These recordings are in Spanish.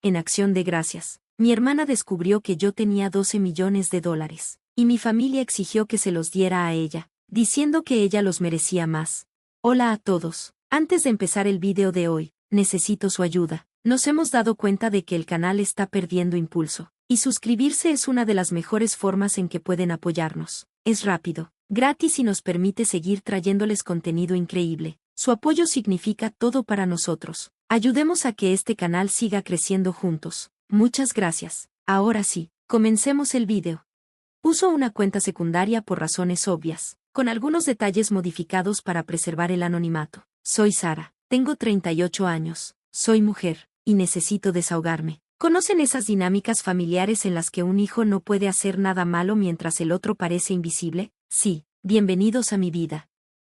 en acción de gracias, mi hermana descubrió que yo tenía 12 millones de dólares, y mi familia exigió que se los diera a ella, diciendo que ella los merecía más. Hola a todos. Antes de empezar el video de hoy, necesito su ayuda. Nos hemos dado cuenta de que el canal está perdiendo impulso, y suscribirse es una de las mejores formas en que pueden apoyarnos. Es rápido, gratis y nos permite seguir trayéndoles contenido increíble. Su apoyo significa todo para nosotros. Ayudemos a que este canal siga creciendo juntos. Muchas gracias. Ahora sí, comencemos el video. Uso una cuenta secundaria por razones obvias, con algunos detalles modificados para preservar el anonimato. Soy Sara, tengo 38 años, soy mujer, y necesito desahogarme. ¿Conocen esas dinámicas familiares en las que un hijo no puede hacer nada malo mientras el otro parece invisible? Sí, bienvenidos a mi vida.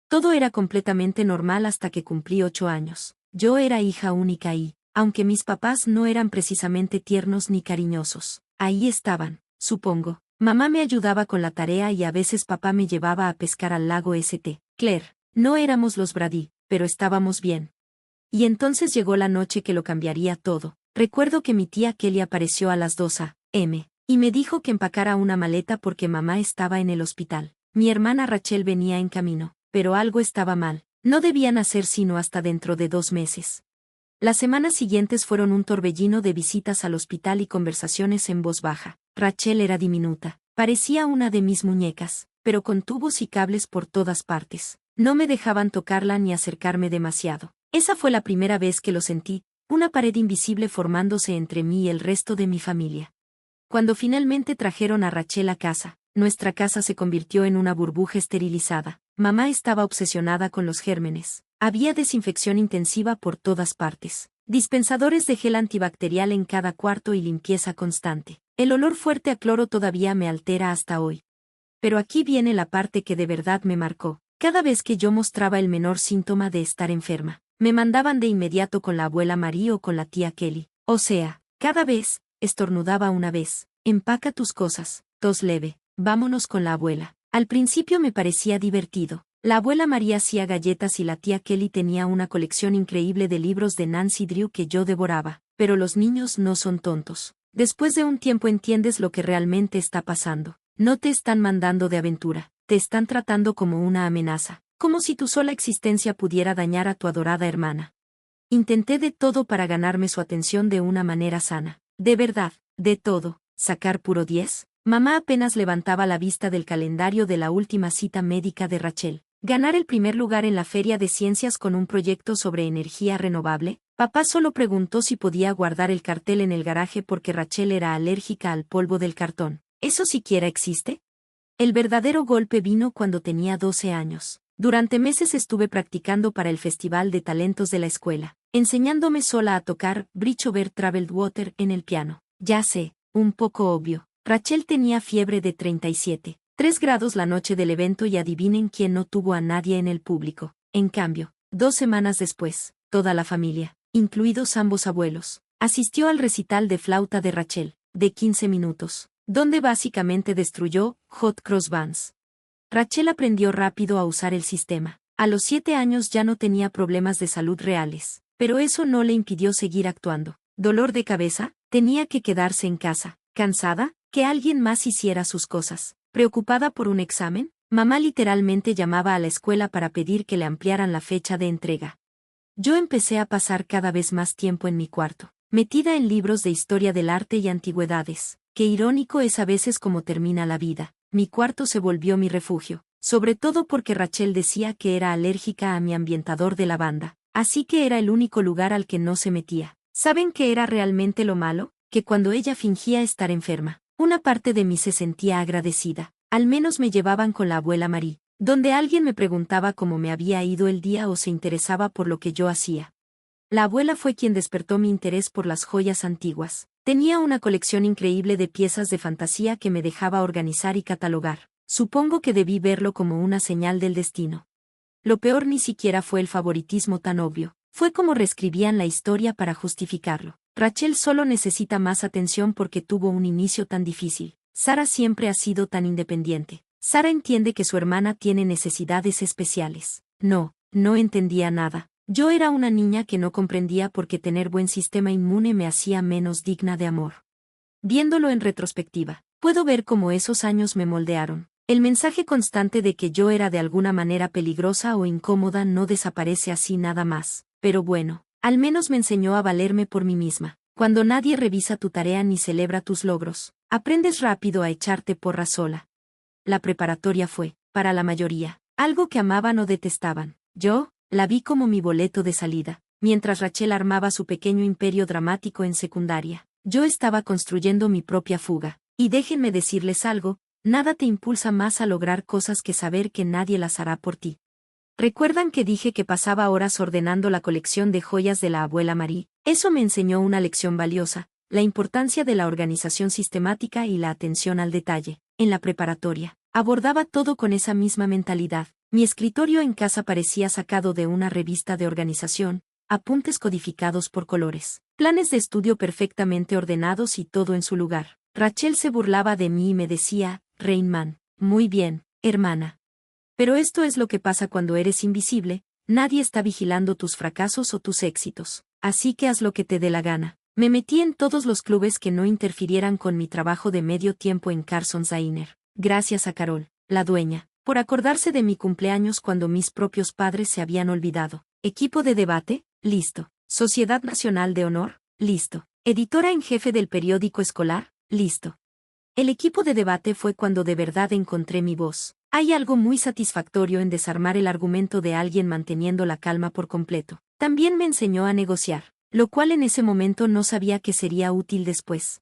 Todo era completamente normal hasta que cumplí 8 años. Yo era hija única y, aunque mis papás no eran precisamente tiernos ni cariñosos, ahí estaban, supongo. Mamá me ayudaba con la tarea y a veces papá me llevaba a pescar al lago St. Clair. No éramos los Brady, pero estábamos bien. Y entonces llegó la noche que lo cambiaría todo. Recuerdo que mi tía Kelly apareció a las 2 a.m. y me dijo que empacara una maleta porque mamá estaba en el hospital. Mi hermana Rachel venía en camino, pero algo estaba mal. No debía nacer sino hasta dentro de 2 meses. Las semanas siguientes fueron un torbellino de visitas al hospital y conversaciones en voz baja. Rachel era diminuta, parecía una de mis muñecas, pero con tubos y cables por todas partes. No me dejaban tocarla ni acercarme demasiado. Esa fue la primera vez que lo sentí, una pared invisible formándose entre mí y el resto de mi familia. Cuando finalmente trajeron a Rachel a casa, nuestra casa se convirtió en una burbuja esterilizada. Mamá estaba obsesionada con los gérmenes. Había desinfección intensiva por todas partes, dispensadores de gel antibacterial en cada cuarto y limpieza constante. El olor fuerte a cloro todavía me altera hasta hoy. Pero aquí viene la parte que de verdad me marcó. Cada vez que yo mostraba el menor síntoma de estar enferma, me mandaban de inmediato con la abuela Marie o con la tía Kelly. O sea, cada vez, estornudaba una vez, empaca tus cosas, tos leve, vámonos con la abuela. Al principio me parecía divertido. La abuela María hacía galletas y la tía Kelly tenía una colección increíble de libros de Nancy Drew que yo devoraba, pero los niños no son tontos. Después de un tiempo entiendes lo que realmente está pasando. No te están mandando de aventura, te están tratando como una amenaza, como si tu sola existencia pudiera dañar a tu adorada hermana. Intenté de todo para ganarme su atención de una manera sana. De verdad, de todo. ¿Sacar puro 10? Mamá apenas levantaba la vista del calendario de la última cita médica de Rachel. ¿Ganar el primer lugar en la Feria de Ciencias con un proyecto sobre energía renovable? Papá solo preguntó si podía guardar el cartel en el garaje porque Rachel era alérgica al polvo del cartón. ¿Eso siquiera existe? El verdadero golpe vino cuando tenía 12 años. Durante meses estuve practicando para el Festival de Talentos de la escuela, enseñándome sola a tocar Bridge Over Troubled Water en el piano. Ya sé, un poco obvio. Rachel tenía fiebre de 37,3 grados la noche del evento y adivinen quién no tuvo a nadie en el público. En cambio, 2 semanas después, toda la familia, incluidos ambos abuelos, asistió al recital de flauta de Rachel, de 15 minutos, donde básicamente destruyó Hot Cross Buns. Rachel aprendió rápido a usar el sistema. A los 7 años ya no tenía problemas de salud reales, pero eso no le impidió seguir actuando. ¿Dolor de cabeza? Tenía que quedarse en casa. ¿Cansada? Que alguien más hiciera sus cosas. ¿Preocupada por un examen? Mamá literalmente llamaba a la escuela para pedir que le ampliaran la fecha de entrega. Yo empecé a pasar cada vez más tiempo en mi cuarto, metida en libros de historia del arte y antigüedades. Qué irónico es a veces cómo termina la vida. Mi cuarto se volvió mi refugio, sobre todo porque Rachel decía que era alérgica a mi ambientador de lavanda, así que era el único lugar al que no se metía. ¿Saben qué era realmente lo malo? Que cuando ella fingía estar enferma, una parte de mí se sentía agradecida. Al menos me llevaban con la abuela Marie, donde alguien me preguntaba cómo me había ido el día o se interesaba por lo que yo hacía. La abuela fue quien despertó mi interés por las joyas antiguas. Tenía una colección increíble de piezas de fantasía que me dejaba organizar y catalogar. Supongo que debí verlo como una señal del destino. Lo peor ni siquiera fue el favoritismo tan obvio, fue como reescribían la historia para justificarlo. Rachel solo necesita más atención porque tuvo un inicio tan difícil. Sara siempre ha sido tan independiente. Sara entiende que su hermana tiene necesidades especiales. No entendía nada. Yo era una niña que no comprendía por qué tener buen sistema inmune me hacía menos digna de amor. Viéndolo en retrospectiva, puedo ver cómo esos años me moldearon. El mensaje constante de que yo era de alguna manera peligrosa o incómoda no desaparece así nada más. Pero bueno, al menos me enseñó a valerme por mí misma. Cuando nadie revisa tu tarea ni celebra tus logros, aprendes rápido a echarte porras sola. La preparatoria fue, para la mayoría, algo que amaban o detestaban. Yo, la vi como mi boleto de salida. Mientras Rachel armaba su pequeño imperio dramático en secundaria, yo estaba construyendo mi propia fuga. Y déjenme decirles algo, nada te impulsa más a lograr cosas que saber que nadie las hará por ti. ¿Recuerdan que dije que pasaba horas ordenando la colección de joyas de la abuela Marie? Eso me enseñó una lección valiosa, la importancia de la organización sistemática y la atención al detalle. En la preparatoria, abordaba todo con esa misma mentalidad. Mi escritorio en casa parecía sacado de una revista de organización, apuntes codificados por colores, planes de estudio perfectamente ordenados y todo en su lugar. Rachel se burlaba de mí y me decía, Rainman, muy bien, hermana. Pero esto es lo que pasa cuando eres invisible, nadie está vigilando tus fracasos o tus éxitos, así que haz lo que te dé la gana. Me metí en todos los clubes que no interfirieran con mi trabajo de medio tiempo en Carson's Diner. Gracias a Carol, la dueña, por acordarse de mi cumpleaños cuando mis propios padres se habían olvidado. Equipo de debate, listo. Sociedad Nacional de Honor, listo. Editora en jefe del periódico escolar, listo. El equipo de debate fue cuando de verdad encontré mi voz. Hay algo muy satisfactorio en desarmar el argumento de alguien manteniendo la calma por completo. También me enseñó a negociar, lo cual en ese momento no sabía que sería útil después.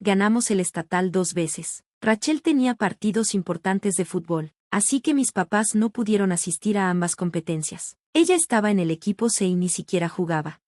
Ganamos el estatal 2 veces. Rachel tenía partidos importantes de fútbol, así que mis papás no pudieron asistir a ambas competencias. Ella estaba en el equipo C y ni siquiera jugaba.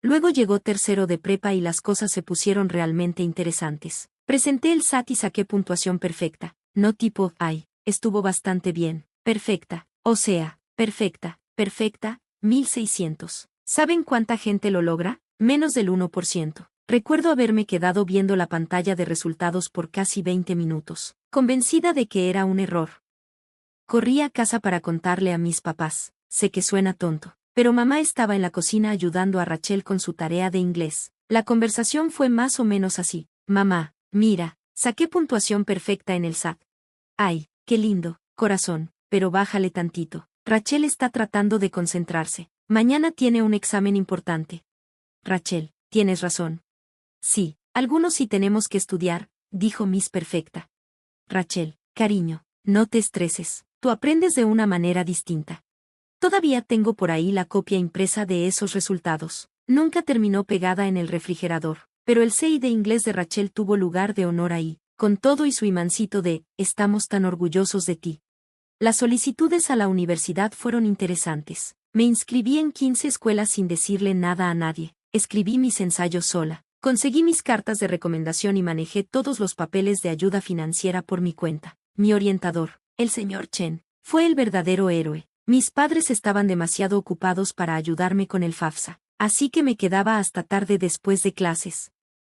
Luego llegó tercero de prepa y las cosas se pusieron realmente interesantes. Presenté el SAT y saqué puntuación perfecta, no tipo, ay, estuvo bastante bien, perfecta, o sea, perfecta, perfecta, 1600. ¿Saben cuánta gente lo logra? Menos del 1%. Recuerdo haberme quedado viendo la pantalla de resultados por casi 20 minutos, convencida de que era un error. Corrí a casa para contarle a mis papás. Sé que suena tonto, pero mamá estaba en la cocina ayudando a Rachel con su tarea de inglés. La conversación fue más o menos así. Mamá, mira, saqué puntuación perfecta en el SAT. Ay, qué lindo, corazón, pero bájale tantito. Rachel está tratando de concentrarse. Mañana tiene un examen importante. Rachel, tienes razón. Sí, algunos sí tenemos que estudiar, dijo Miss Perfecta. Rachel, cariño, no te estreses, tú aprendes de una manera distinta. Todavía tengo por ahí la copia impresa de esos resultados. Nunca terminó pegada en el refrigerador, pero el CI de inglés de Rachel tuvo lugar de honor ahí, con todo y su imancito de, estamos tan orgullosos de ti. Las solicitudes a la universidad fueron interesantes. Me inscribí en 15 escuelas sin decirle nada a nadie. Escribí mis ensayos sola. Conseguí mis cartas de recomendación y manejé todos los papeles de ayuda financiera por mi cuenta. Mi orientador, el señor Chen, fue el verdadero héroe. Mis padres estaban demasiado ocupados para ayudarme con el FAFSA, así que me quedaba hasta tarde después de clases.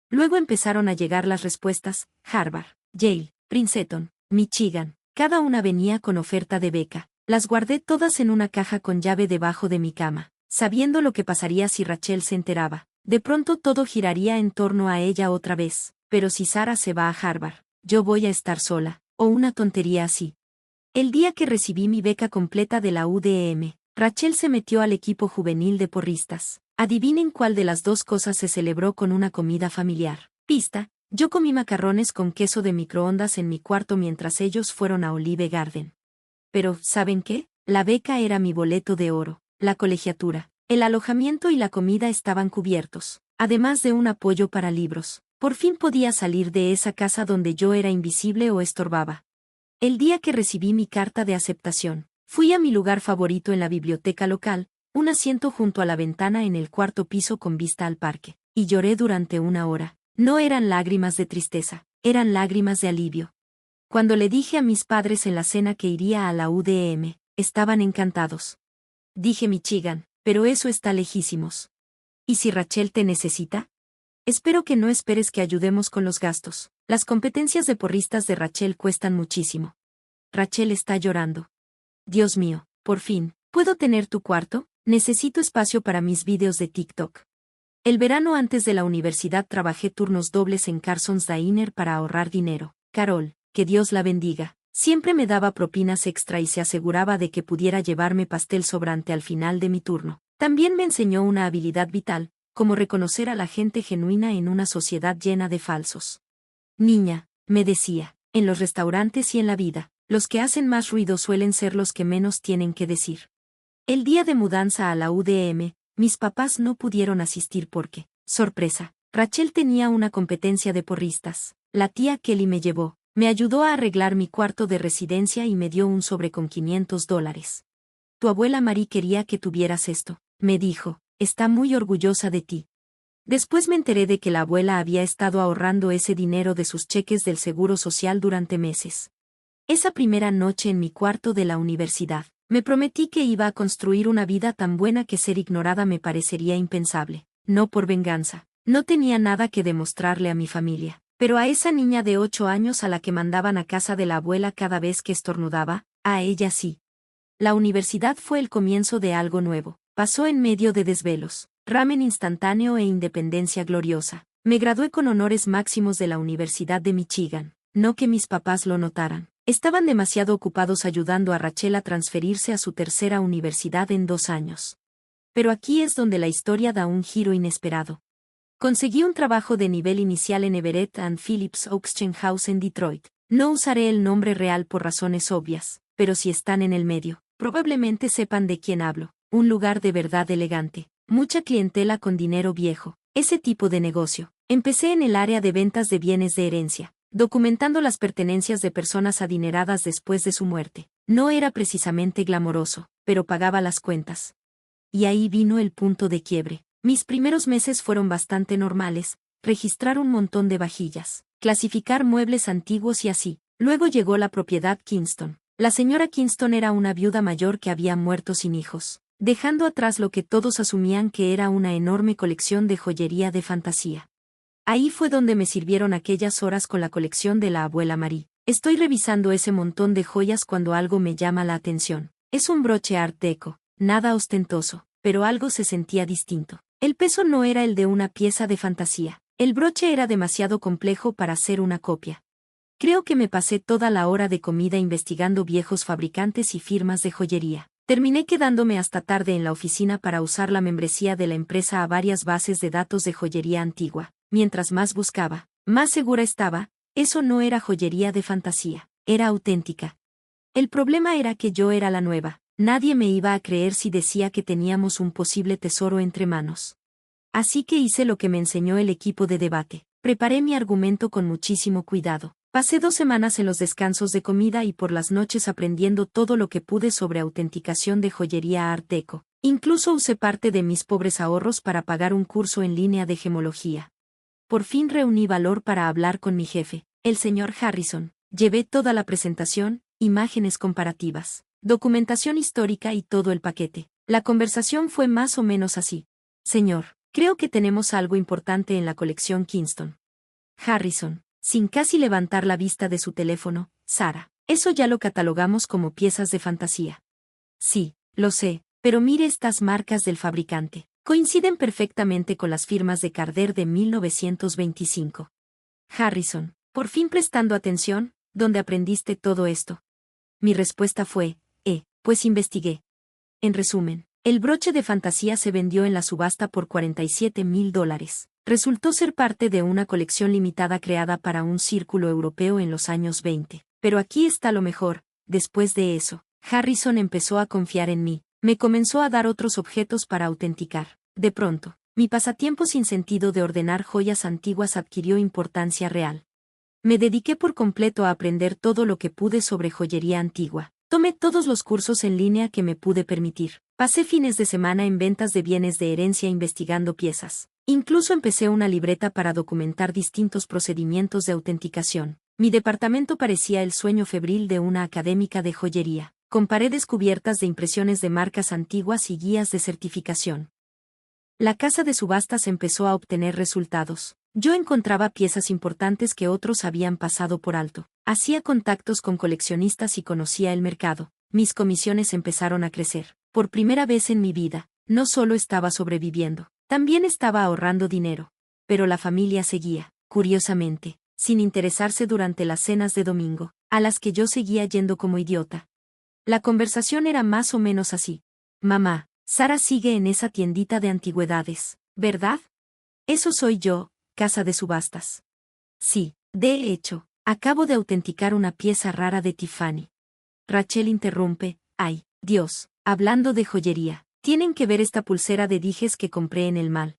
Luego empezaron a llegar las respuestas: Harvard, Yale, Princeton, Michigan. Cada una venía con oferta de beca. Las guardé todas en una caja con llave debajo de mi cama, sabiendo lo que pasaría si Rachel se enteraba. De pronto todo giraría en torno a ella otra vez. Pero si Sara se va a Harvard, yo voy a estar sola, o una tontería así. El día que recibí mi beca completa de la UDM, Rachel se metió al equipo juvenil de porristas. Adivinen cuál de las dos cosas se celebró con una comida familiar. Pista: yo comí macarrones con queso de microondas en mi cuarto mientras ellos fueron a Olive Garden. Pero, ¿saben qué? La beca era mi boleto de oro. La colegiatura, el alojamiento y la comida estaban cubiertos, además de un apoyo para libros. Por fin podía salir de esa casa donde yo era invisible o estorbaba. El día que recibí mi carta de aceptación, fui a mi lugar favorito en la biblioteca local, un asiento junto a la ventana en el cuarto piso con vista al parque, y lloré durante 1 hora. No eran lágrimas de tristeza, eran lágrimas de alivio. Cuando le dije a mis padres en la cena que iría a la UDM, estaban encantados. Dije Michigan, pero eso está lejísimos. ¿Y si Rachel te necesita? Espero que no esperes que ayudemos con los gastos. Las competencias de porristas de Rachel cuestan muchísimo. Rachel está llorando. Dios mío, por fin, ¿puedo tener tu cuarto? Necesito espacio para mis vídeos de TikTok. El verano antes de la universidad trabajé turnos dobles en Carson's Diner para ahorrar dinero. Carol, que Dios la bendiga, siempre me daba propinas extra y se aseguraba de que pudiera llevarme pastel sobrante al final de mi turno. También me enseñó una habilidad vital, como reconocer a la gente genuina en una sociedad llena de falsos. Niña, me decía, en los restaurantes y en la vida, los que hacen más ruido suelen ser los que menos tienen que decir. El día de mudanza a la UDM, mis papás no pudieron asistir porque, sorpresa, Rachel tenía una competencia de porristas. La tía Kelly me llevó, me ayudó a arreglar mi cuarto de residencia y me dio un sobre con $500. Tu abuela Marie quería que tuvieras esto, me dijo, está muy orgullosa de ti. Después me enteré de que la abuela había estado ahorrando ese dinero de sus cheques del Seguro Social durante meses. Esa primera noche en mi cuarto de la universidad, me prometí que iba a construir una vida tan buena que ser ignorada me parecería impensable. No por venganza. No tenía nada que demostrarle a mi familia. Pero a esa niña de 8 años a la que mandaban a casa de la abuela cada vez que estornudaba, a ella sí. La universidad fue el comienzo de algo nuevo. Pasó en medio de desvelos, ramen instantáneo e independencia gloriosa. Me gradué con honores máximos de la Universidad de Michigan. No que mis papás lo notaran. Estaban demasiado ocupados ayudando a Rachel a transferirse a su tercera universidad en 2 años. Pero aquí es donde la historia da un giro inesperado. Conseguí un trabajo de nivel inicial en Everett and Phillips Auction House en Detroit. No usaré el nombre real por razones obvias, pero si están en el medio, probablemente sepan de quién hablo. Un lugar de verdad elegante, mucha clientela con dinero viejo, ese tipo de negocio. Empecé en el área de ventas de bienes de herencia, documentando las pertenencias de personas adineradas después de su muerte. No era precisamente glamoroso, pero pagaba las cuentas. Y ahí vino el punto de quiebre. Mis primeros meses fueron bastante normales, registrar un montón de vajillas, clasificar muebles antiguos y así. Luego llegó la propiedad Kingston. La señora Kingston era una viuda mayor que había muerto sin hijos, dejando atrás lo que todos asumían que era una enorme colección de joyería de fantasía. Ahí fue donde me sirvieron aquellas horas con la colección de la abuela Marie. Estoy revisando ese montón de joyas cuando algo me llama la atención. Es un broche Art Deco, nada ostentoso, pero algo se sentía distinto. El peso no era el de una pieza de fantasía. El broche era demasiado complejo para ser una copia. Creo que me pasé toda la hora de comida investigando viejos fabricantes y firmas de joyería. Terminé quedándome hasta tarde en la oficina para usar la membresía de la empresa a varias bases de datos de joyería antigua. Mientras más buscaba, más segura estaba, eso no era joyería de fantasía, era auténtica. El problema era que yo era la nueva. Nadie me iba a creer si decía que teníamos un posible tesoro entre manos. Así que hice lo que me enseñó el equipo de debate. Preparé mi argumento con muchísimo cuidado. Pasé 2 semanas en los descansos de comida y por las noches aprendiendo todo lo que pude sobre autenticación de joyería Art Deco. Incluso usé parte de mis pobres ahorros para pagar un curso en línea de gemología. Por fin reuní valor para hablar con mi jefe, el señor Harrison. Llevé toda la presentación, imágenes comparativas, documentación histórica y todo el paquete. La conversación fue más o menos así. Señor, creo que tenemos algo importante en la colección Kingston. Harrison, sin casi levantar la vista de su teléfono, Sara, eso ya lo catalogamos como piezas de fantasía. Sí, lo sé, pero mire estas marcas del fabricante. Coinciden perfectamente con las firmas de Carder de 1925. Harrison, por fin prestando atención, ¿dónde aprendiste todo esto? Mi respuesta fue, pues investigué. En resumen, el broche de fantasía se vendió en la subasta por $47,000. Resultó ser parte de una colección limitada creada para un círculo europeo en los años 20. Pero aquí está lo mejor, después de eso, Harrison empezó a confiar en mí, me comenzó a dar otros objetos para autenticar. De pronto, mi pasatiempo sin sentido de ordenar joyas antiguas adquirió importancia real. Me dediqué por completo a aprender todo lo que pude sobre joyería antigua. Tomé todos los cursos en línea que me pude permitir. Pasé fines de semana en ventas de bienes de herencia investigando piezas. Incluso empecé una libreta para documentar distintos procedimientos de autenticación. Mi departamento parecía el sueño febril de una académica de joyería, con paredes cubiertas de impresiones de marcas antiguas y guías de certificación. La casa de subastas empezó a obtener resultados. Yo encontraba piezas importantes que otros habían pasado por alto. Hacía contactos con coleccionistas y conocía el mercado. Mis comisiones empezaron a crecer. Por primera vez en mi vida, No solo estaba sobreviviendo, también estaba ahorrando dinero. Pero la familia seguía, curiosamente, sin interesarse durante las cenas de domingo, a las que yo seguía yendo como idiota. La conversación era más o menos así. Mamá, Sara sigue en esa tiendita de antigüedades, ¿verdad? Eso soy yo, casa de subastas. Sí, de hecho, acabo de autenticar una pieza rara de Tiffany. Rachel interrumpe, ay, Dios, hablando de joyería, tienen que ver esta pulsera de dijes que compré en el mall.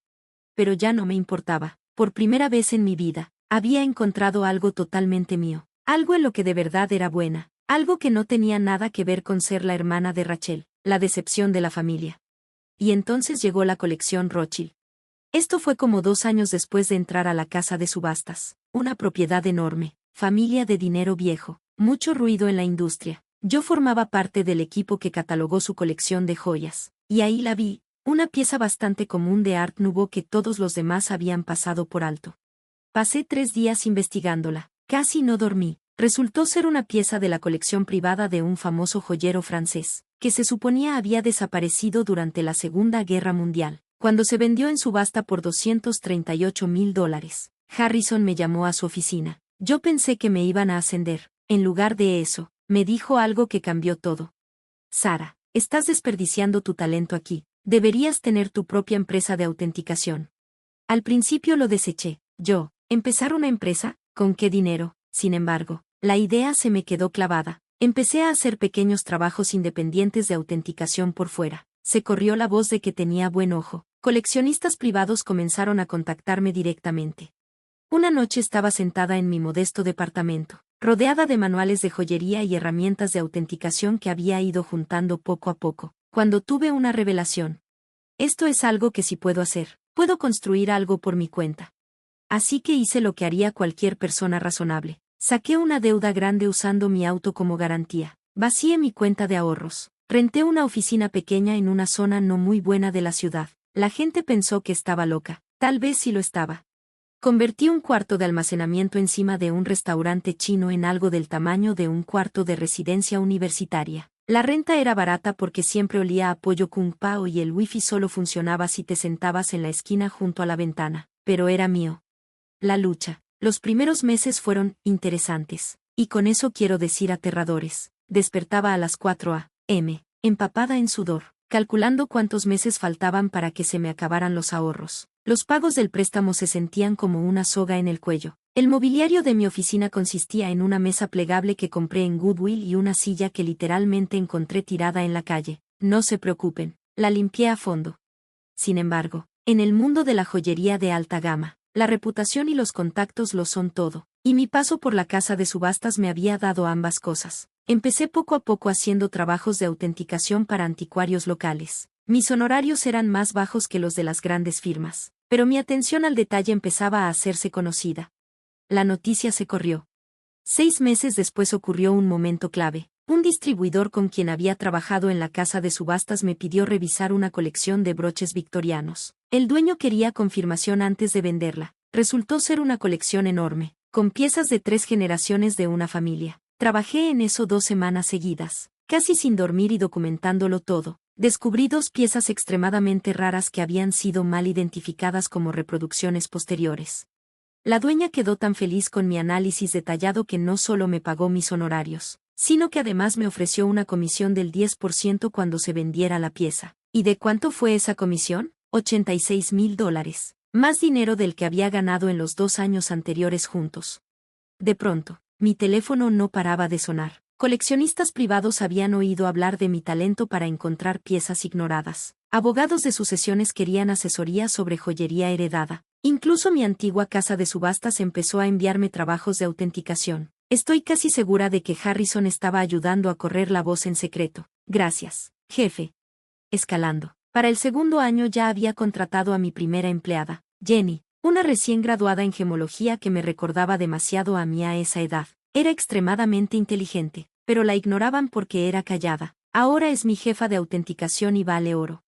Pero ya no me importaba, por primera vez en mi vida, había encontrado algo totalmente mío, algo en lo que de verdad era buena, algo que no tenía nada que ver con ser la hermana de Rachel, la decepción de la familia. Y entonces llegó la colección Rothschild. Esto fue como 2 años después de entrar a la casa de subastas, una propiedad enorme, familia de dinero viejo, mucho ruido en la industria. Yo formaba parte del equipo que catalogó su colección de joyas, y ahí la vi, una pieza bastante común de Art Nouveau que todos los demás habían pasado por alto. Pasé 3 días investigándola, casi no dormí. Resultó ser una pieza de la colección privada de un famoso joyero francés, que se suponía había desaparecido durante la Segunda Guerra Mundial, cuando se vendió en subasta por $238,000. Harrison me llamó a su oficina. Yo pensé que me iban a ascender. En lugar de eso, me dijo algo que cambió todo. Sara, estás desperdiciando tu talento aquí. Deberías tener tu propia empresa de autenticación. Al principio lo deseché. Yo, ¿empezar una empresa? ¿Con qué dinero? Sin embargo, la idea se me quedó clavada. Empecé a hacer pequeños trabajos independientes de autenticación por fuera. Se corrió la voz de que tenía buen ojo. Coleccionistas privados comenzaron a contactarme directamente. Una noche estaba sentada en mi modesto departamento, rodeada de manuales de joyería y herramientas de autenticación que había ido juntando poco a poco, cuando tuve una revelación. Esto es algo que sí puedo hacer. Puedo construir algo por mi cuenta. Así que hice lo que haría cualquier persona razonable. Saqué una deuda grande usando mi auto como garantía. Vacié mi cuenta de ahorros. Renté una oficina pequeña en una zona no muy buena de la ciudad. La gente pensó que estaba loca. Tal vez sí lo estaba. Convertí un cuarto de almacenamiento encima de un restaurante chino en algo del tamaño de un cuarto de residencia universitaria. La renta era barata porque siempre olía a pollo kung pao y el wifi solo funcionaba si te sentabas en la esquina junto a la ventana, pero era mío. La lucha. Los primeros meses fueron interesantes, y con eso quiero decir aterradores. Despertaba a las 4 a.m., empapada en sudor, calculando cuántos meses faltaban para que se me acabaran los ahorros. Los pagos del préstamo se sentían como una soga en el cuello. El mobiliario de mi oficina consistía en una mesa plegable que compré en Goodwill y una silla que literalmente encontré tirada en la calle. No se preocupen, la limpié a fondo. Sin embargo, en el mundo de la joyería de alta gama, la reputación y los contactos lo son todo, y mi paso por la casa de subastas me había dado ambas cosas. Empecé poco a poco haciendo trabajos de autenticación para anticuarios locales. Mis honorarios eran más bajos que los de las grandes firmas, pero mi atención al detalle empezaba a hacerse conocida. La noticia se corrió. 6 meses después ocurrió un momento clave. Un distribuidor con quien había trabajado en la casa de subastas me pidió revisar una colección de broches victorianos. El dueño quería confirmación antes de venderla. Resultó ser una colección enorme, con piezas de 3 generaciones de una familia. Trabajé en eso 2 semanas seguidas, casi sin dormir y documentándolo todo. Descubrí 2 piezas extremadamente raras que habían sido mal identificadas como reproducciones posteriores. La dueña quedó tan feliz con mi análisis detallado que no solo me pagó mis honorarios, sino que además me ofreció una comisión del 10% cuando se vendiera la pieza. ¿Y de cuánto fue esa comisión? $86,000. Más dinero del que había ganado en los 2 años anteriores juntos. De pronto, mi teléfono no paraba de sonar. Coleccionistas privados habían oído hablar de mi talento para encontrar piezas ignoradas. Abogados de sucesiones querían asesoría sobre joyería heredada. Incluso mi antigua casa de subastas empezó a enviarme trabajos de autenticación. Estoy casi segura de que Harrison estaba ayudando a correr la voz en secreto. Gracias, jefe. Escalando. Para el segundo año ya había contratado a mi primera empleada, Jenny, una recién graduada en gemología que me recordaba demasiado a mí a esa edad. Era extremadamente inteligente, pero la ignoraban porque era callada. Ahora es mi jefa de autenticación y vale oro.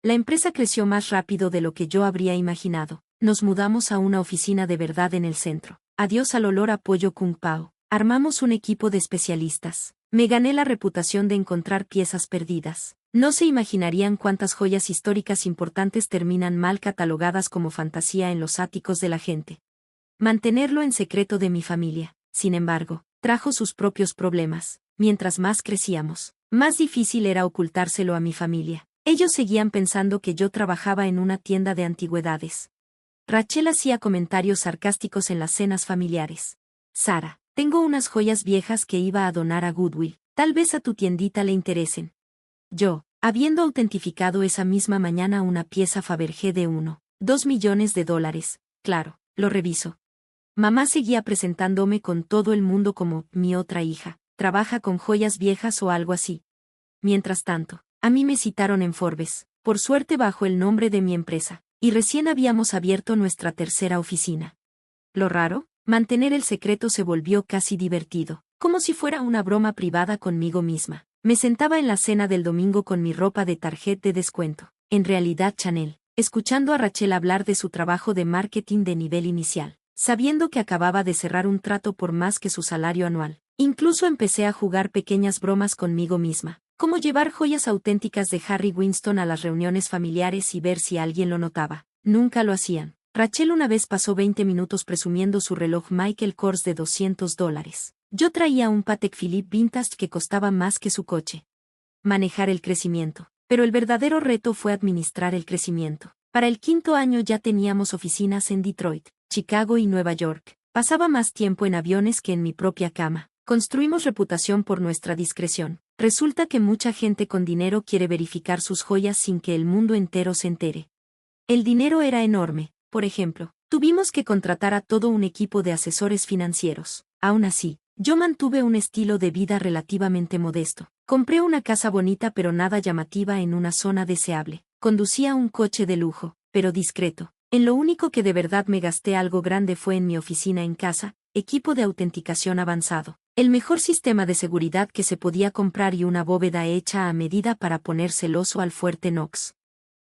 La empresa creció más rápido de lo que yo habría imaginado. Nos mudamos a una oficina de verdad en el centro. Adiós al olor a pollo kung pao. Armamos un equipo de especialistas. Me gané la reputación de encontrar piezas perdidas. No se imaginarían cuántas joyas históricas importantes terminan mal catalogadas como fantasía en los áticos de la gente. Mantenerlo en secreto de mi familia, sin embargo, trajo sus propios problemas. Mientras más crecíamos, más difícil era ocultárselo a mi familia. Ellos seguían pensando que yo trabajaba en una tienda de antigüedades. Rachel hacía comentarios sarcásticos en las cenas familiares. Sara, tengo unas joyas viejas que iba a donar a Goodwill. Tal vez a tu tiendita le interesen. Yo, habiendo autentificado esa misma mañana una pieza Fabergé de $2 millones, claro, lo reviso. Mamá seguía presentándome con todo el mundo como mi otra hija, trabaja con joyas viejas o algo así. Mientras tanto, a mí me citaron en Forbes, por suerte bajo el nombre de mi empresa, y recién habíamos abierto nuestra tercera oficina. Lo raro, mantener el secreto se volvió casi divertido, como si fuera una broma privada conmigo misma. Me sentaba en la cena del domingo con mi ropa de tarjeta de descuento, en realidad Chanel, escuchando a Rachel hablar de su trabajo de marketing de nivel inicial, sabiendo que acababa de cerrar un trato por más que su salario anual. Incluso empecé a jugar pequeñas bromas conmigo misma, como llevar joyas auténticas de Harry Winston a las reuniones familiares y ver si alguien lo notaba. Nunca lo hacían. Rachel una vez pasó 20 minutos presumiendo su reloj Michael Kors de $200. Yo traía un Patek Philippe Vintage que costaba más que su coche. Manejar el crecimiento. Pero el verdadero reto fue administrar el crecimiento. Para el 5.º año ya teníamos oficinas en Detroit, Chicago y Nueva York. Pasaba más tiempo en aviones que en mi propia cama. Construimos reputación por nuestra discreción. Resulta que mucha gente con dinero quiere verificar sus joyas sin que el mundo entero se entere. El dinero era enorme. Por ejemplo, tuvimos que contratar a todo un equipo de asesores financieros. Aún así, yo mantuve un estilo de vida relativamente modesto. Compré una casa bonita pero nada llamativa en una zona deseable. Conducía un coche de lujo, pero discreto. En lo único que de verdad me gasté algo grande fue en mi oficina en casa, equipo de autenticación avanzado, el mejor sistema de seguridad que se podía comprar y una bóveda hecha a medida para poner celoso al fuerte Knox.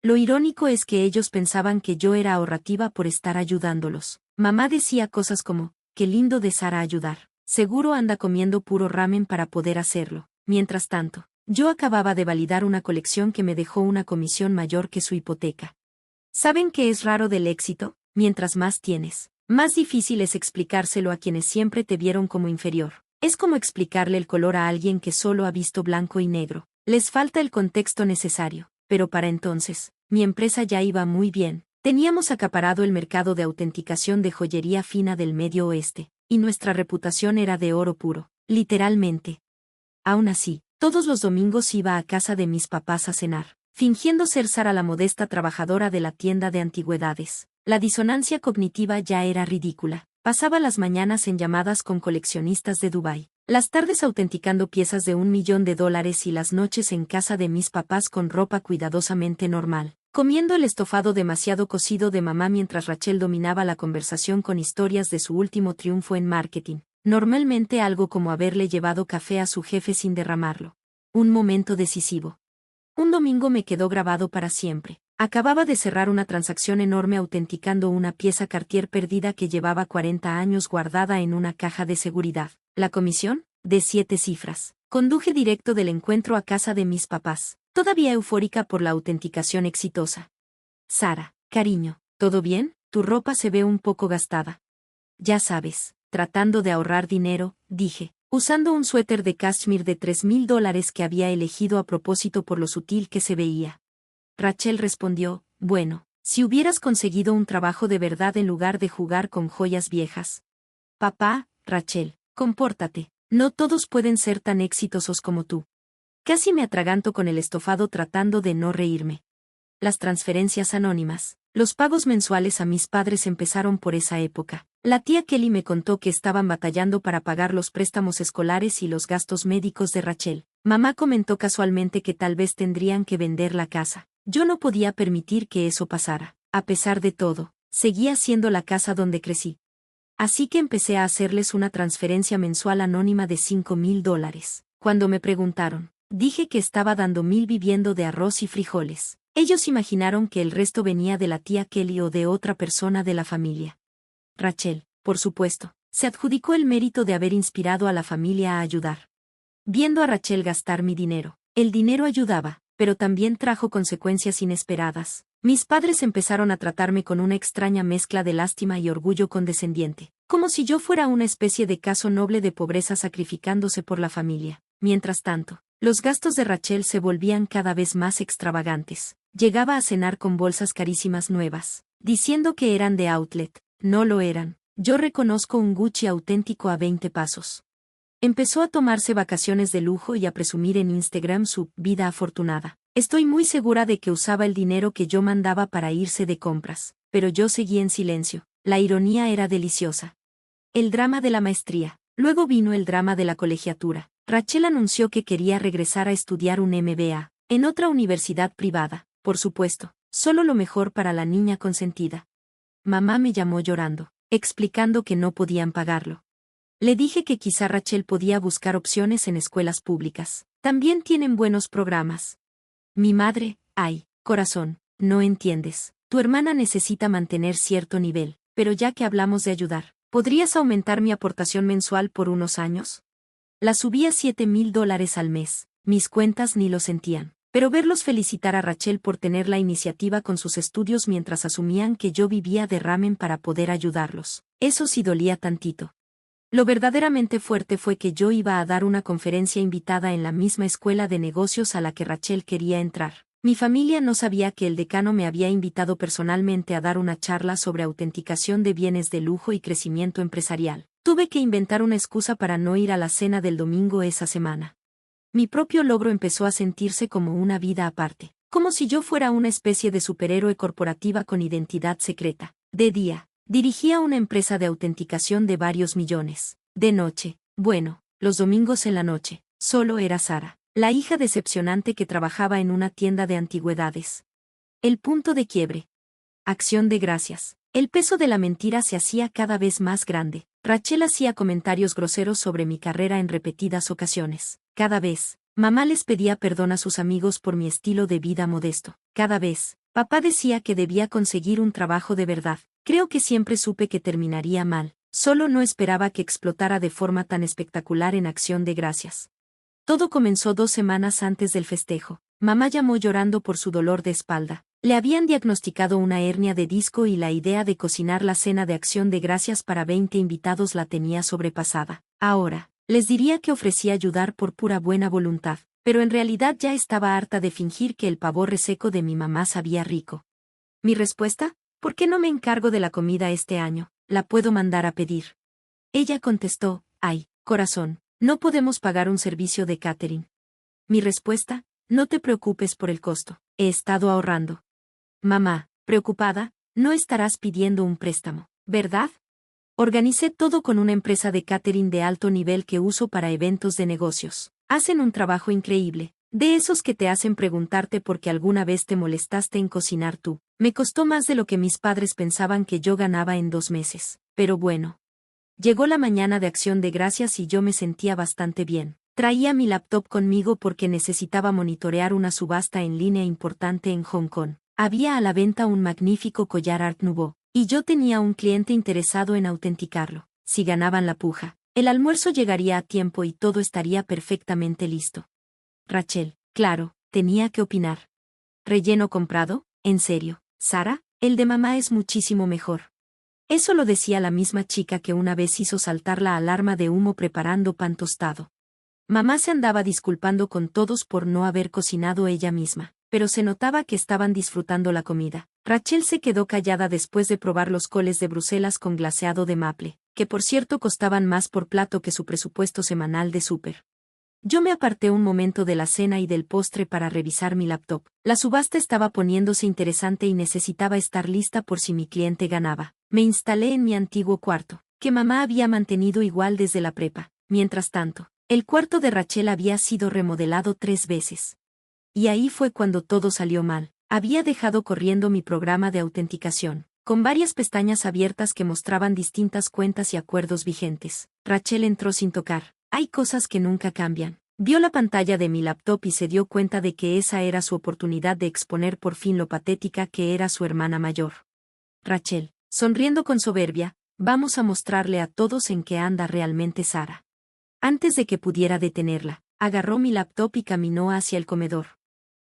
Lo irónico es que ellos pensaban que yo era ahorrativa por estar ayudándolos. Mamá decía cosas como, qué lindo de Sara ayudar. Seguro anda comiendo puro ramen para poder hacerlo. Mientras tanto, yo acababa de validar una colección que me dejó una comisión mayor que su hipoteca. ¿Saben qué es raro del éxito? Mientras más tienes, más difícil es explicárselo a quienes siempre te vieron como inferior. Es como explicarle el color a alguien que solo ha visto blanco y negro. Les falta el contexto necesario. Pero para entonces, mi empresa ya iba muy bien. Teníamos acaparado el mercado de autenticación de joyería fina del Medio Oeste, y nuestra reputación era de oro puro, literalmente. Aún así, todos los domingos iba a casa de mis papás a cenar, fingiendo ser Sara la modesta trabajadora de la tienda de antigüedades. La disonancia cognitiva ya era ridícula. Pasaba las mañanas en llamadas con coleccionistas de Dubái, las tardes autenticando piezas de $1 millón y las noches en casa de mis papás con ropa cuidadosamente normal, comiendo el estofado demasiado cocido de mamá mientras Rachel dominaba la conversación con historias de su último triunfo en marketing, normalmente algo como haberle llevado café a su jefe sin derramarlo. Un momento decisivo. Un domingo me quedó grabado para siempre. Acababa de cerrar una transacción enorme autenticando una pieza Cartier perdida que llevaba 40 años guardada en una caja de seguridad. La comisión, de 7 cifras. Conduje directo del encuentro a casa de mis papás, todavía eufórica por la autenticación exitosa. Sara, cariño, ¿todo bien? Tu ropa se ve un poco gastada. Ya sabes, tratando de ahorrar dinero, dije, usando un suéter de cashmere de $3.000 que había elegido a propósito por lo sutil que se veía. Rachel respondió, bueno, si hubieras conseguido un trabajo de verdad en lugar de jugar con joyas viejas. Papá, Rachel, compórtate, no todos pueden ser tan exitosos como tú. Casi me atraganto con el estofado tratando de no reírme. Las transferencias anónimas, los pagos mensuales a mis padres empezaron por esa época. La tía Kelly me contó que estaban batallando para pagar los préstamos escolares y los gastos médicos de Rachel. Mamá comentó casualmente que tal vez tendrían que vender la casa. Yo no podía permitir que eso pasara. A pesar de todo, seguía siendo la casa donde crecí. Así que empecé a hacerles una transferencia mensual anónima de $5.000. Cuando me preguntaron, dije que estaba dando 1.000 viviendo de arroz y frijoles. Ellos imaginaron que el resto venía de la tía Kelly o de otra persona de la familia. Rachel, por supuesto, se adjudicó el mérito de haber inspirado a la familia a ayudar. Viendo a Rachel gastar mi dinero, el dinero ayudaba, pero también trajo consecuencias inesperadas. Mis padres empezaron a tratarme con una extraña mezcla de lástima y orgullo condescendiente, como si yo fuera una especie de caso noble de pobreza sacrificándose por la familia. Mientras tanto, los gastos de Rachel se volvían cada vez más extravagantes. Llegaba a cenar con bolsas carísimas nuevas, diciendo que eran de outlet. No lo eran. Yo reconozco un Gucci auténtico a 20 pesos. Empezó a tomarse vacaciones de lujo y a presumir en Instagram su vida afortunada. Estoy muy segura de que usaba el dinero que yo mandaba para irse de compras, pero yo seguí en silencio. La ironía era deliciosa. El drama de la maestría. Luego vino el drama de la colegiatura. Rachel anunció que quería regresar a estudiar un MBA, en otra universidad privada, por supuesto, solo lo mejor para la niña consentida. Mamá me llamó llorando, explicando que no podían pagarlo. Le dije que quizá Rachel podía buscar opciones en escuelas públicas. También tienen buenos programas. Mi madre, ay, corazón, no entiendes. Tu hermana necesita mantener cierto nivel, pero ya que hablamos de ayudar, ¿podrías aumentar mi aportación mensual por unos años? La subí a $7,000 al mes. Mis cuentas ni lo sentían. Pero verlos felicitar a Rachel por tener la iniciativa con sus estudios mientras asumían que yo vivía de ramen para poder ayudarlos, eso sí dolía tantito. Lo verdaderamente fuerte fue que yo iba a dar una conferencia invitada en la misma escuela de negocios a la que Rachel quería entrar. Mi familia no sabía que el decano me había invitado personalmente a dar una charla sobre autenticación de bienes de lujo y crecimiento empresarial. Tuve que inventar una excusa para no ir a la cena del domingo esa semana. Mi propio logro empezó a sentirse como una vida aparte, como si yo fuera una especie de superhéroe corporativa con identidad secreta. De día, dirigía una empresa de autenticación de varios millones. De noche, bueno, los domingos en la noche, solo era Sara, la hija decepcionante que trabajaba en una tienda de antigüedades. El punto de quiebre. Acción de gracias. El peso de la mentira se hacía cada vez más grande. Rachel hacía comentarios groseros sobre mi carrera en repetidas ocasiones. Cada vez, mamá les pedía perdón a sus amigos por mi estilo de vida modesto. Cada vez, papá decía que debía conseguir un trabajo de verdad. Creo que siempre supe que terminaría mal. Solo no esperaba que explotara de forma tan espectacular en Acción de Gracias. Todo comenzó 2 semanas antes del festejo. Mamá llamó llorando por su dolor de espalda. Le habían diagnosticado una hernia de disco y la idea de cocinar la cena de Acción de Gracias para 20 invitados la tenía sobrepasada. Ahora, les diría que ofrecía ayudar por pura buena voluntad, pero en realidad ya estaba harta de fingir que el pavor reseco de mi mamá sabía rico. ¿Mi respuesta? ¿Por qué no me encargo de la comida este año? La puedo mandar a pedir. Ella contestó, ay, corazón, no podemos pagar un servicio de catering. Mi respuesta, no te preocupes por el costo, he estado ahorrando. Mamá, preocupada, no estarás pidiendo un préstamo, ¿verdad? Organicé todo con una empresa de catering de alto nivel que uso para eventos de negocios. Hacen un trabajo increíble, de esos que te hacen preguntarte por qué alguna vez te molestaste en cocinar tú. Me costó más de lo que mis padres pensaban que yo ganaba en 2 meses, pero bueno. Llegó la mañana de Acción de Gracias y yo me sentía bastante bien. Traía mi laptop conmigo porque necesitaba monitorear una subasta en línea importante en Hong Kong. Había a la venta un magnífico collar Art Nouveau, y yo tenía un cliente interesado en autenticarlo. Si ganaban la puja, el almuerzo llegaría a tiempo y todo estaría perfectamente listo. Rachel, claro, tenía que opinar. ¿Relleno comprado? ¿En serio, Sara? El de mamá es muchísimo mejor. Eso lo decía la misma chica que una vez hizo saltar la alarma de humo preparando pan tostado. Mamá se andaba disculpando con todos por no haber cocinado ella misma, pero se notaba que estaban disfrutando la comida. Rachel se quedó callada después de probar los coles de Bruselas con glaseado de maple, que por cierto costaban más por plato que su presupuesto semanal de súper. Yo me aparté un momento de la cena y del postre para revisar mi laptop. La subasta estaba poniéndose interesante y necesitaba estar lista por si mi cliente ganaba. Me instalé en mi antiguo cuarto, que mamá había mantenido igual desde la prepa. Mientras tanto, el cuarto de Rachel había sido remodelado 3 veces. Y ahí fue cuando todo salió mal. Había dejado corriendo mi programa de autenticación, con varias pestañas abiertas que mostraban distintas cuentas y acuerdos vigentes. Rachel entró sin tocar. Hay cosas que nunca cambian. Vio la pantalla de mi laptop y se dio cuenta de que esa era su oportunidad de exponer por fin lo patética que era su hermana mayor. Rachel, sonriendo con soberbia, vamos a mostrarle a todos en qué anda realmente Sara. Antes de que pudiera detenerla, agarró mi laptop y caminó hacia el comedor.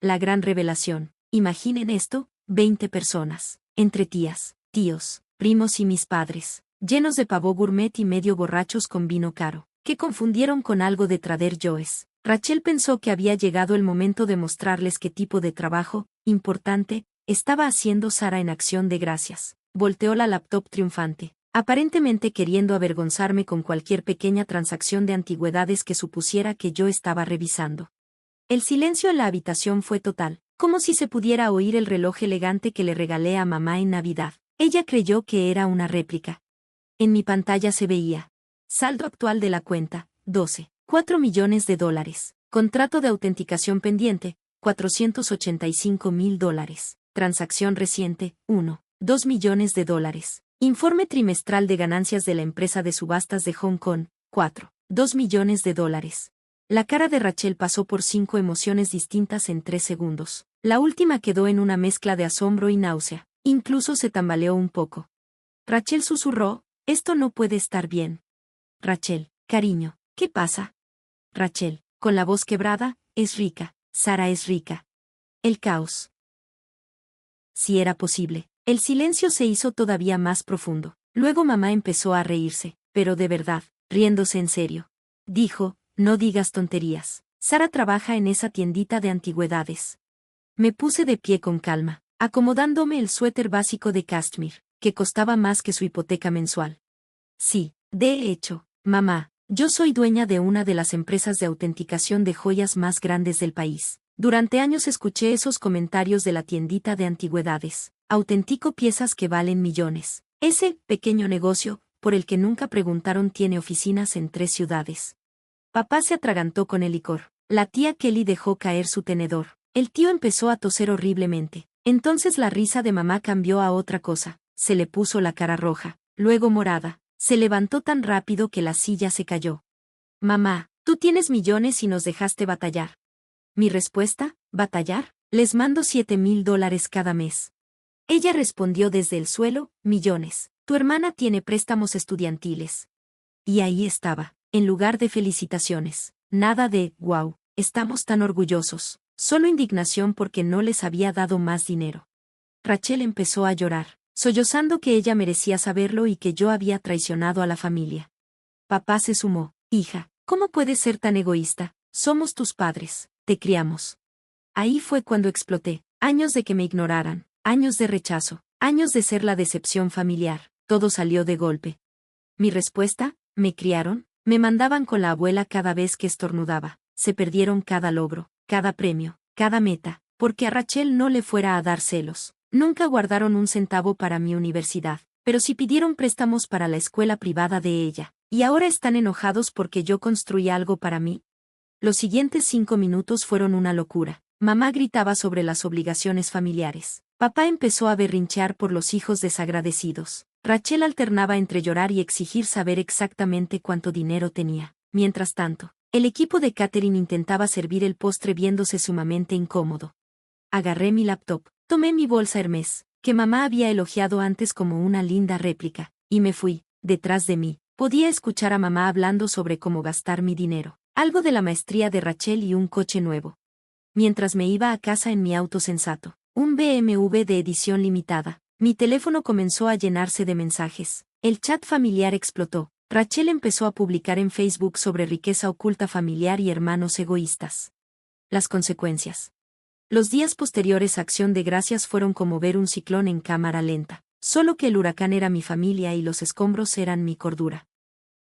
La gran revelación. Imaginen esto, 20 personas, entre tías, tíos, primos y mis padres, llenos de pavó gourmet y medio borrachos con vino caro, que confundieron con algo de Trader Joe's. Rachel pensó que había llegado el momento de mostrarles qué tipo de trabajo, importante, estaba haciendo Sara en Acción de Gracias. Volteó la laptop triunfante, aparentemente queriendo avergonzarme con cualquier pequeña transacción de antigüedades que supusiera que yo estaba revisando. El silencio en la habitación fue total, como si se pudiera oír el reloj elegante que le regalé a mamá en Navidad. Ella creyó que era una réplica. En mi pantalla se veía: saldo actual de la cuenta, 4 millones de dólares. Contrato de autenticación pendiente, $485,000. Transacción reciente, 2 millones de dólares. Informe trimestral de ganancias de la empresa de subastas de Hong Kong, 2 millones de dólares. La cara de Rachel pasó por 5 emociones distintas en 3 segundos. La última quedó en una mezcla de asombro y náusea. Incluso se tambaleó un poco. Rachel susurró: esto no puede estar bien. Rachel, cariño, ¿qué pasa? Rachel, con la voz quebrada: es rica, Sara es rica. El caos. Si era posible. El silencio se hizo todavía más profundo. Luego mamá empezó a reírse, pero de verdad, riéndose en serio. Dijo: no digas tonterías. Sara trabaja en esa tiendita de antigüedades. Me puse de pie con calma, acomodándome el suéter básico de cashmere, que costaba más que su hipoteca mensual. Sí, de hecho, mamá, yo soy dueña de una de las empresas de autenticación de joyas más grandes del país. Durante años escuché esos comentarios de la tiendita de antigüedades. Autentico piezas que valen millones. Ese pequeño negocio, por el que nunca preguntaron, tiene oficinas en 3 ciudades. Papá se atragantó con el licor. La tía Kelly dejó caer su tenedor. El tío empezó a toser horriblemente. Entonces la risa de mamá cambió a otra cosa. Se le puso la cara roja, luego morada. Se levantó tan rápido que la silla se cayó. Mamá, tú tienes millones y nos dejaste batallar. Mi respuesta: ¿batallar? Les mando $7,000 cada mes. Ella respondió desde el suelo: millones. Tu hermana tiene préstamos estudiantiles. Y ahí estaba, en lugar de felicitaciones, nada de wow, estamos tan orgullosos, solo indignación porque no les había dado más dinero. Rachel empezó a llorar, sollozando que ella merecía saberlo y que yo había traicionado a la familia. Papá se sumó: hija, ¿cómo puedes ser tan egoísta? Somos tus padres, te criamos. Ahí fue cuando exploté. Años de que me ignoraran, años de rechazo, años de ser la decepción familiar, todo salió de golpe. Mi respuesta: ¿me criaron? Me mandaban con la abuela cada vez que estornudaba, se perdieron cada logro, cada premio, cada meta, porque a Rachel no le fuera a dar celos. Nunca guardaron un centavo para mi universidad, pero sí pidieron préstamos para la escuela privada de ella, y ahora están enojados porque yo construí algo para mí. Los siguientes 5 minutos fueron una locura. Mamá gritaba sobre las obligaciones familiares. Papá empezó a berrinchear por los hijos desagradecidos. Rachel alternaba entre llorar y exigir saber exactamente cuánto dinero tenía. Mientras tanto, el equipo de catering intentaba servir el postre viéndose sumamente incómodo. Agarré mi laptop, tomé mi bolsa Hermès, que mamá había elogiado antes como una linda réplica, y me fui. Detrás de mí, podía escuchar a mamá hablando sobre cómo gastar mi dinero, algo de la maestría de Rachel y un coche nuevo. Mientras me iba a casa en mi auto sensato, un BMW de edición limitada, mi teléfono comenzó a llenarse de mensajes. El chat familiar explotó. Rachel empezó a publicar en Facebook sobre riqueza oculta familiar y hermanos egoístas. Las consecuencias. Los días posteriores a Acción de Gracias fueron como ver un ciclón en cámara lenta, solo que el huracán era mi familia y los escombros eran mi cordura.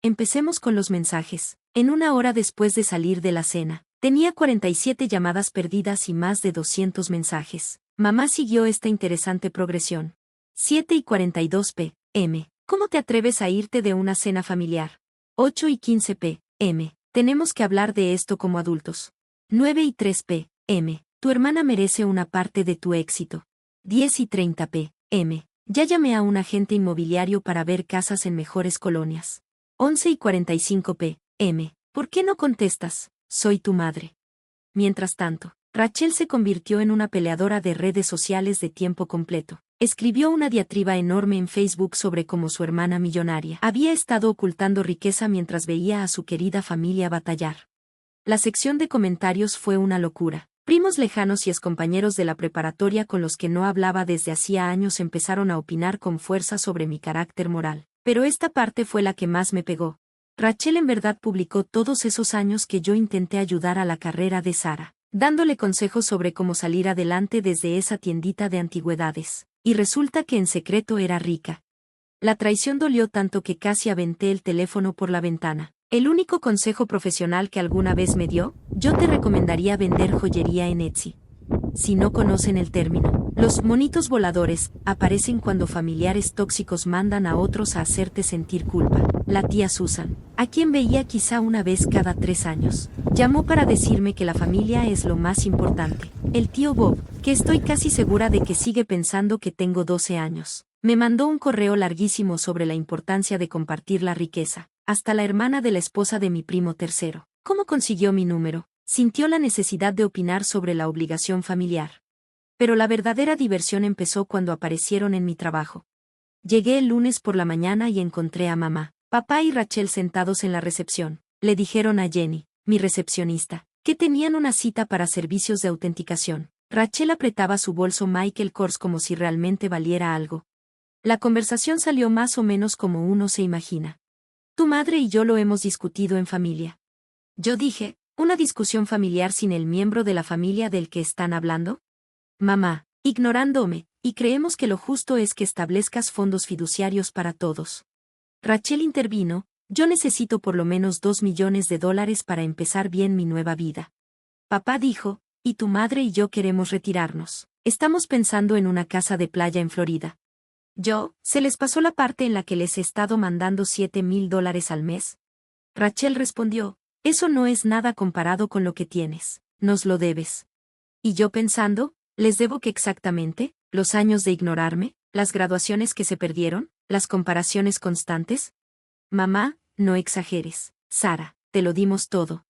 Empecemos con los mensajes. En una hora después de salir de la cena, tenía 47 llamadas perdidas y más de 200 mensajes. Mamá siguió esta interesante progresión. 7:42 p.m. ¿Cómo te atreves a irte de una cena familiar? 8:15 p.m. Tenemos que hablar de esto como adultos. 9:03 p.m. Tu hermana merece una parte de tu éxito. 10:30 p.m. Ya llamé a un agente inmobiliario para ver casas en mejores colonias. 11:45 p.m. ¿Por qué no contestas? Soy tu madre. Mientras tanto, Rachel se convirtió en una peleadora de redes sociales de tiempo completo. Escribió una diatriba enorme en Facebook sobre cómo su hermana millonaria había estado ocultando riqueza mientras veía a su querida familia batallar. La sección de comentarios fue una locura. Primos lejanos y excompañeros de la preparatoria con los que no hablaba desde hacía años empezaron a opinar con fuerza sobre mi carácter moral. Pero esta parte fue la que más me pegó. Rachel en verdad publicó todos esos años que yo intenté ayudar a la carrera de Sara, dándole consejos sobre cómo salir adelante desde esa tiendita de antigüedades. Y resulta que en secreto era rica. La traición dolió tanto que casi aventé el teléfono por la ventana. El único consejo profesional que alguna vez me dio, yo te recomendaría vender joyería en Etsy. Si no conocen el término, los monitos voladores aparecen cuando familiares tóxicos mandan a otros a hacerte sentir culpa. La tía Susan, a quien veía quizá una vez cada 3 años, llamó para decirme que la familia es lo más importante. El tío Bob, que estoy casi segura de que sigue pensando que tengo 12 años, me mandó un correo larguísimo sobre la importancia de compartir la riqueza. Hasta la hermana de la esposa de mi primo tercero, ¿cómo consiguió mi número? Sintió la necesidad de opinar sobre la obligación familiar. Pero la verdadera diversión empezó cuando aparecieron en mi trabajo. Llegué el lunes por la mañana y encontré a mamá, papá y Rachel sentados en la recepción. Le dijeron a Jenny, mi recepcionista, que tenían una cita para servicios de autenticación. Rachel apretaba su bolso Michael Kors como si realmente valiera algo. La conversación salió más o menos como uno se imagina. Tu madre y yo lo hemos discutido en familia. Yo dije, ¿una discusión familiar sin el miembro de la familia del que están hablando? Mamá, ignorándome, y creemos que lo justo es que establezcas fondos fiduciarios para todos. Rachel intervino, yo necesito por lo menos $2 millones para empezar bien mi nueva vida. Papá dijo, y tu madre y yo queremos retirarnos. Estamos pensando en una casa de playa en Florida. Se les pasó la parte en la que les he estado mandando $7,000 al mes. Rachel respondió, eso no es nada comparado con lo que tienes, nos lo debes. Y yo pensando, ¿les debo qué exactamente? ¿Los años de ignorarme? ¿Las graduaciones que se perdieron? ¿Las comparaciones constantes? Mamá, no exageres, Sara, te lo dimos todo.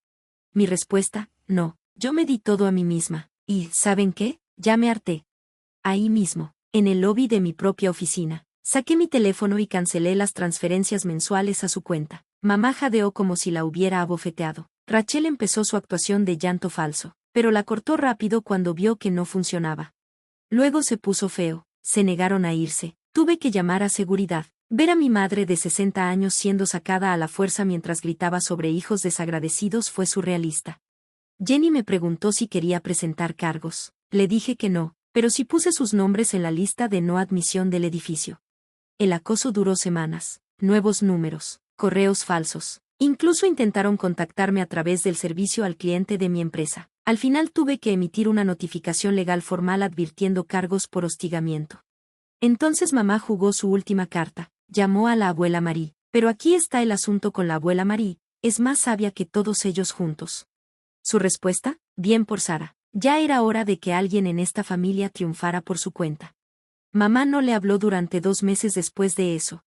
Mi respuesta, no, yo me di todo a mí misma, y, ¿saben qué? Ya me harté. Ahí mismo. En el lobby de mi propia oficina, saqué mi teléfono y cancelé las transferencias mensuales a su cuenta. Mamá jadeó como si la hubiera abofeteado. Rachel empezó su actuación de llanto falso, pero la cortó rápido cuando vio que no funcionaba. Luego se puso feo, se negaron a irse, tuve que llamar a seguridad. Ver a mi madre de 60 años siendo sacada a la fuerza mientras gritaba sobre hijos desagradecidos fue surrealista. Jenny me preguntó si quería presentar cargos. Le dije que no, pero sí puse sus nombres en la lista de no admisión del edificio. El acoso duró semanas, nuevos números, correos falsos. Incluso intentaron contactarme a través del servicio al cliente de mi empresa. Al final tuve que emitir una notificación legal formal advirtiendo cargos por hostigamiento. Entonces mamá jugó su última carta, llamó a la abuela Marie. Pero aquí está el asunto con la abuela Marie, es más sabia que todos ellos juntos. Su respuesta, bien por Sara. Ya era hora de que alguien en esta familia triunfara por su cuenta. Mamá no le habló durante 2 meses después de eso.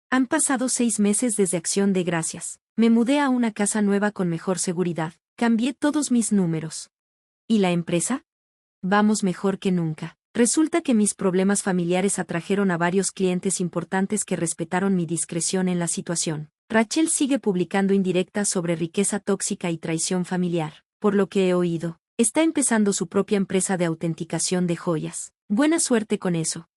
Han pasado 6 meses desde Acción de Gracias. Me mudé a una casa nueva con mejor seguridad. Cambié todos mis números. ¿Y la empresa? Vamos mejor que nunca. Resulta que mis problemas familiares atrajeron a varios clientes importantes que respetaron mi discreción en la situación. Rachel sigue publicando indirectas sobre riqueza tóxica y traición familiar, por lo que he oído. Está empezando su propia empresa de autenticación de joyas. Buena suerte con eso.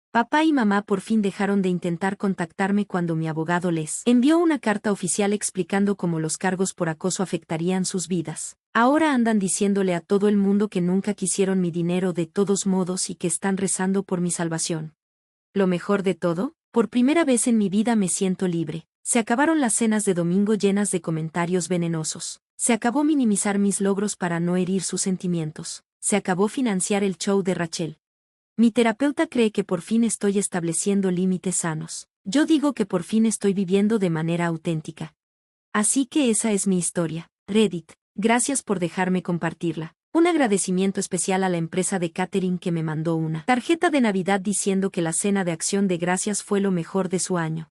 Papá y mamá por fin dejaron de intentar contactarme cuando mi abogado les envió una carta oficial explicando cómo los cargos por acoso afectarían sus vidas. Ahora andan diciéndole a todo el mundo que nunca quisieron mi dinero de todos modos y que están rezando por mi salvación. Lo mejor de todo, por primera vez en mi vida me siento libre. Se acabaron las cenas de domingo llenas de comentarios venenosos. Se acabó minimizar mis logros para no herir sus sentimientos. Se acabó financiar el show de Rachel. Mi terapeuta cree que por fin estoy estableciendo límites sanos. Yo digo que por fin estoy viviendo de manera auténtica. Así que esa es mi historia. Reddit, gracias por dejarme compartirla. Un agradecimiento especial a la empresa de catering que me mandó una tarjeta de Navidad diciendo que la cena de Acción de Gracias fue lo mejor de su año.